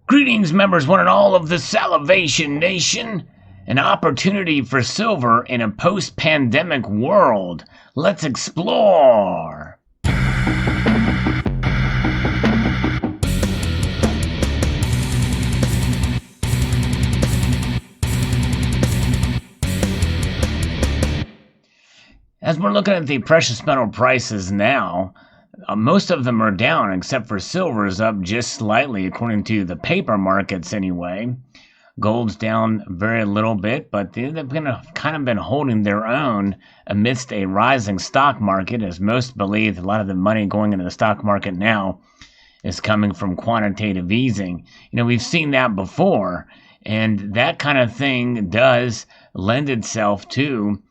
Greetings, members, one and all of the Salivation Nation. An opportunity for silver in a post-pandemic world. Let's explore. As we're looking at the precious metal prices now, most of them are down except for silver is up just slightly according to the paper markets anyway. Gold's down very little bit, but they've kind of been holding their own amidst a rising stock market, as most believe a lot of the money going into the stock market now is coming from quantitative easing. We've seen that before, and that kind of thing does lend itself to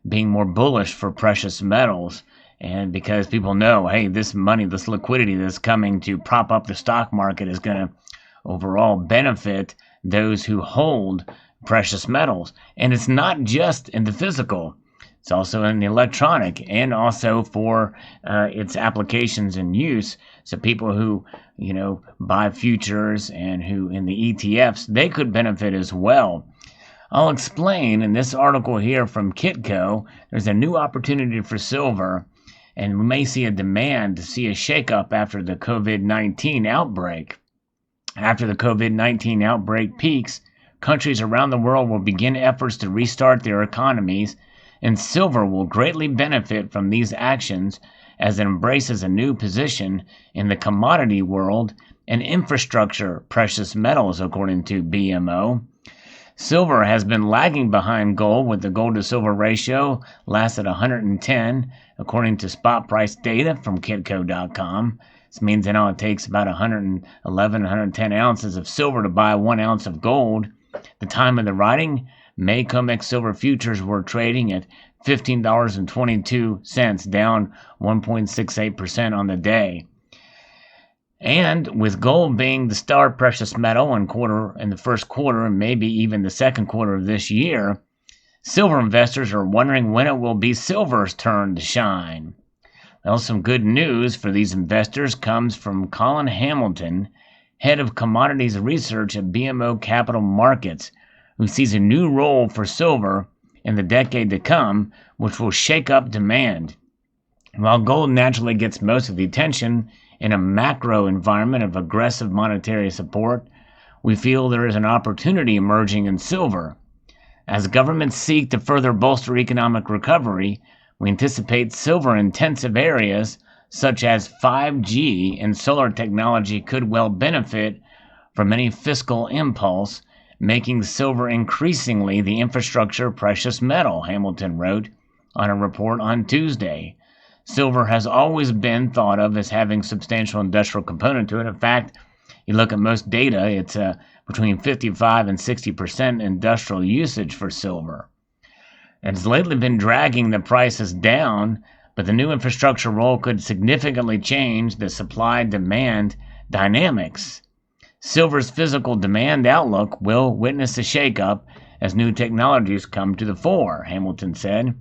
being more bullish for precious metals. And because people know, hey, this money, this liquidity that's coming to prop up the stock market is going to overall benefit those who hold precious metals. And it's not just in the physical. It's also in the electronic and also for its applications and use. So people who, buy futures and who in the ETFs, they could benefit as well. I'll explain in this article here from Kitco, there's a new opportunity for silver, and we may see a demand to see a shakeup after the COVID-19 outbreak. After the COVID-19 outbreak peaks, countries around the world will begin efforts to restart their economies, and silver will greatly benefit from these actions as it embraces a new position in the commodity world and infrastructure precious metals, according to BMO. Silver has been lagging behind gold, with the gold to silver ratio last at 110, according to spot price data from Kitco.com. This means it takes about 111, 110 ounces of silver to buy 1 ounce of gold. The time of the writing, May COMEX silver futures were trading at $15.22, down 1.68% on the day. And with gold being the star precious metal in the first quarter and maybe even the second quarter of this year, silver investors are wondering when it will be silver's turn to shine. Well, some good news for these investors comes from Colin Hamilton, head of commodities research at BMO Capital Markets, who sees a new role for silver in the decade to come, which will shake up demand. While gold naturally gets most of the attention in a macro environment of aggressive monetary support, we feel there is an opportunity emerging in silver. As governments seek to further bolster economic recovery, we anticipate silver-intensive areas such as 5G and solar technology could well benefit from any fiscal impulse, making silver increasingly the infrastructure precious metal, Hamilton wrote on a report on Tuesday. Silver has always been thought of as having substantial industrial component to it. In fact, you look at most data, it's between 55 and 60% industrial usage for silver. It's lately been dragging the prices down, but the new infrastructure role could significantly change the supply-demand dynamics. Silver's physical demand outlook will witness a shakeup as new technologies come to the fore, Hamilton said.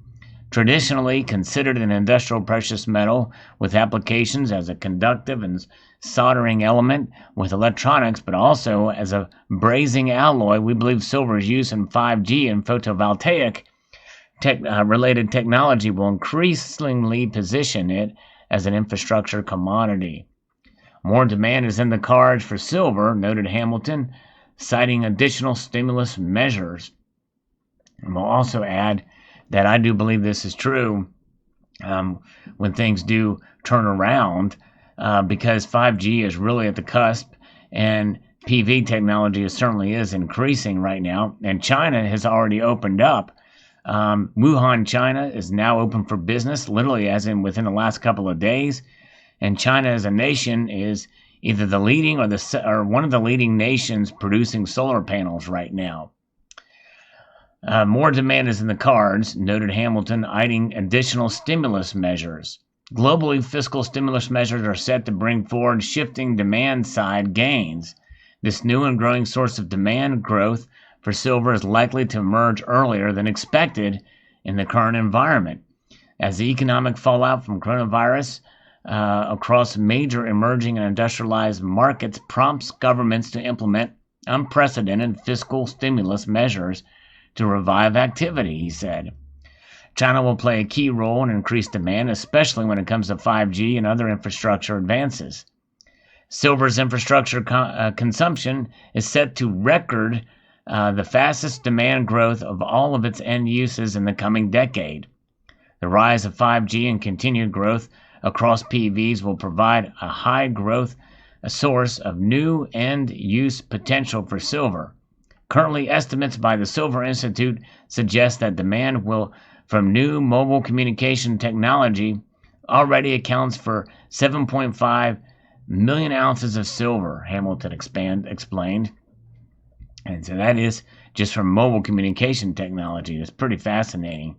Traditionally considered an industrial precious metal with applications as a conductive and soldering element with electronics, but also as a brazing alloy, we believe silver's use in 5G and photovoltaic related technology will increasingly position it as an infrastructure commodity. More demand is in the cards for silver, noted Hamilton, citing additional stimulus measures. And we'll also add that I do believe this is true when things do turn around, because 5G is really at the cusp, and PV technology certainly is increasing right now, and China has already opened up. Wuhan, China is now open for business, literally as in within the last couple of days, and China as a nation is either the leading or one of the leading nations producing solar panels right now. More demand is in the cards, noted Hamilton, eyeing additional stimulus measures. Globally, fiscal stimulus measures are set to bring forward shifting demand-side gains. This new and growing source of demand growth for silver is likely to emerge earlier than expected in the current environment. As the economic fallout from coronavirus across major emerging and industrialized markets prompts governments to implement unprecedented fiscal stimulus measures to revive activity, he said. China will play a key role in increased demand, especially when it comes to 5G and other infrastructure advances. Silver's infrastructure consumption is set to record the fastest demand growth of all of its end uses in the coming decade. The rise of 5G and continued growth across PVs will provide a high growth source of new end use potential for silver. Currently, estimates by the Silver Institute suggest that demand from new mobile communication technology already accounts for 7.5 million ounces of silver, Hamilton explained. And so that is just from mobile communication technology. That's pretty fascinating.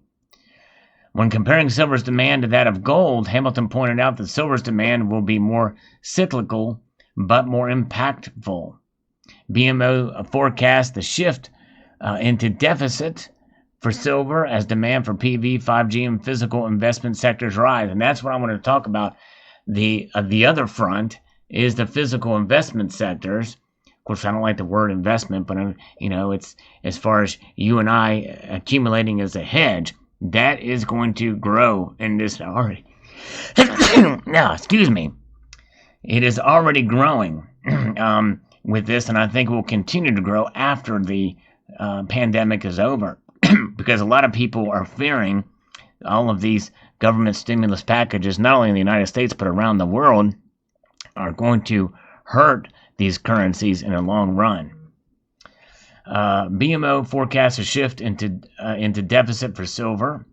When comparing silver's demand to that of gold, Hamilton pointed out that silver's demand will be more cyclical but more impactful. BMO forecasts the shift into deficit for silver as demand for PV, 5G, and physical investment sectors rise. And that's what I want to talk about. The other front is the physical investment sectors. Of course, I don't like the word investment, but it's as far as you and I accumulating as a hedge. That is going to grow in this already. Now, excuse me. It is already growing with this, and I think it will continue to grow after the pandemic is over, because a lot of people are fearing all of these government stimulus packages, not only in the United States but around the world, are going to hurt these currencies in the long run. BMO forecasts a shift into deficit for silver.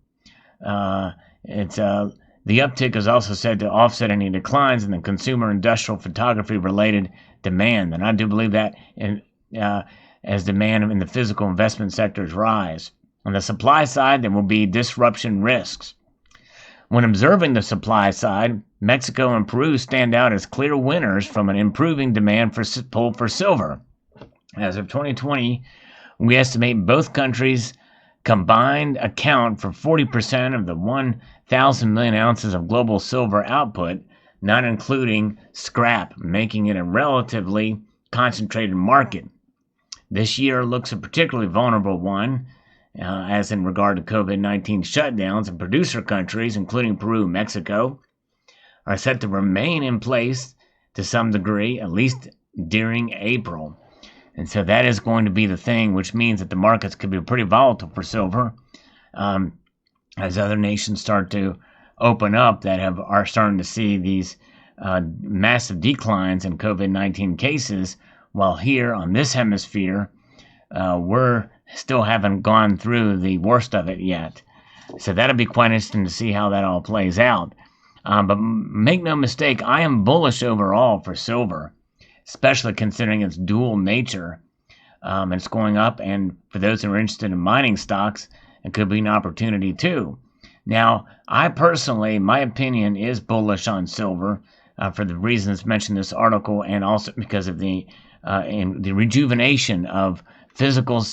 The uptick is also said to offset any declines in the consumer industrial photography related demand, and I do believe that as demand in the physical investment sectors rise. On the supply side, there will be disruption risks. When observing the supply side, Mexico and Peru stand out as clear winners from an improving demand pull for silver. As of 2020, we estimate both countries combined account for 40% of the 1,000 million ounces of global silver output, not including scrap, making it a relatively concentrated market. This year looks a particularly vulnerable one, as in regard to COVID-19 shutdowns, and producer countries, including Peru and Mexico, are set to remain in place to some degree, at least during April. And so that is going to be the thing, which means that the markets could be pretty volatile for silver as other nations start to open up that are starting to see these massive declines in COVID-19 cases, while here on this hemisphere, we're still haven't gone through the worst of it yet. So that'll be quite interesting to see how that all plays out. But make no mistake, I am bullish overall for silver, especially considering its dual nature. It's going up, and for those who are interested in mining stocks, it could be an opportunity too. Now, I personally, my opinion is bullish on silver for the reasons mentioned in this article, and also because of the rejuvenation of physical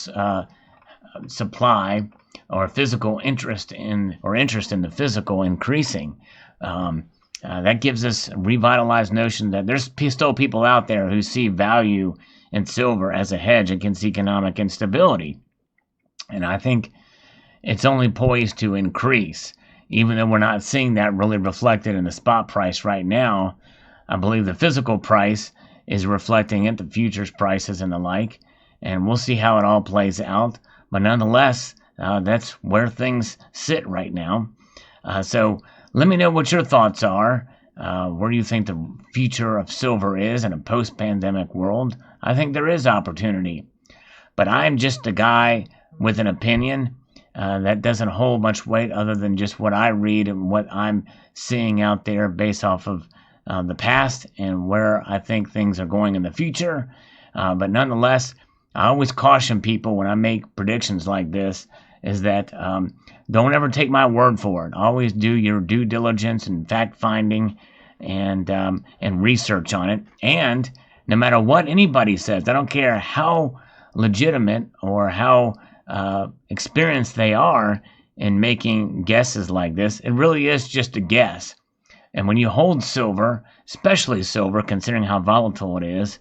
supply or physical interest in the physical increasing. That gives us a revitalized notion that there's still people out there who see value in silver as a hedge against economic instability. And I think it's only poised to increase, even though we're not seeing that really reflected in the spot price right now. I believe the physical price is reflecting it, the futures prices and the like, and we'll see how it all plays out. But nonetheless, that's where things sit right now. So let me know what your thoughts are. Where do you think the future of silver is in a post-pandemic world? I think there is opportunity. But I'm just a guy with an opinion that doesn't hold much weight other than just what I read and what I'm seeing out there based off of the past and where I think things are going in the future. But nonetheless, I always caution people when I make predictions like this is that don't ever take my word for it. Always do your due diligence and fact-finding and research on it. And no matter what anybody says, I don't care how legitimate or how experienced they are in making guesses like this, it really is just a guess. And when you hold silver, especially silver, considering how volatile it is,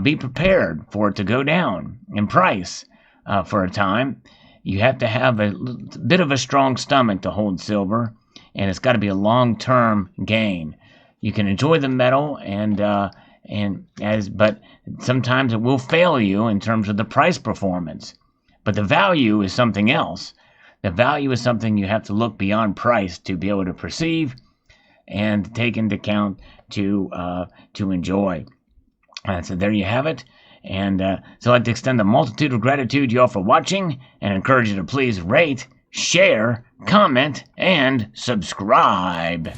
be prepared for it to go down in price for a time. You have to have a bit of a strong stomach to hold silver, and it's got to be a long-term gain. You can enjoy the metal, but sometimes it will fail you in terms of the price performance. But the value is something else. The value is something you have to look beyond price to be able to perceive and take into account to enjoy. So there you have it. And so I'd like to extend a multitude of gratitude to you all for watching, and encourage you to please rate, share, comment, and subscribe.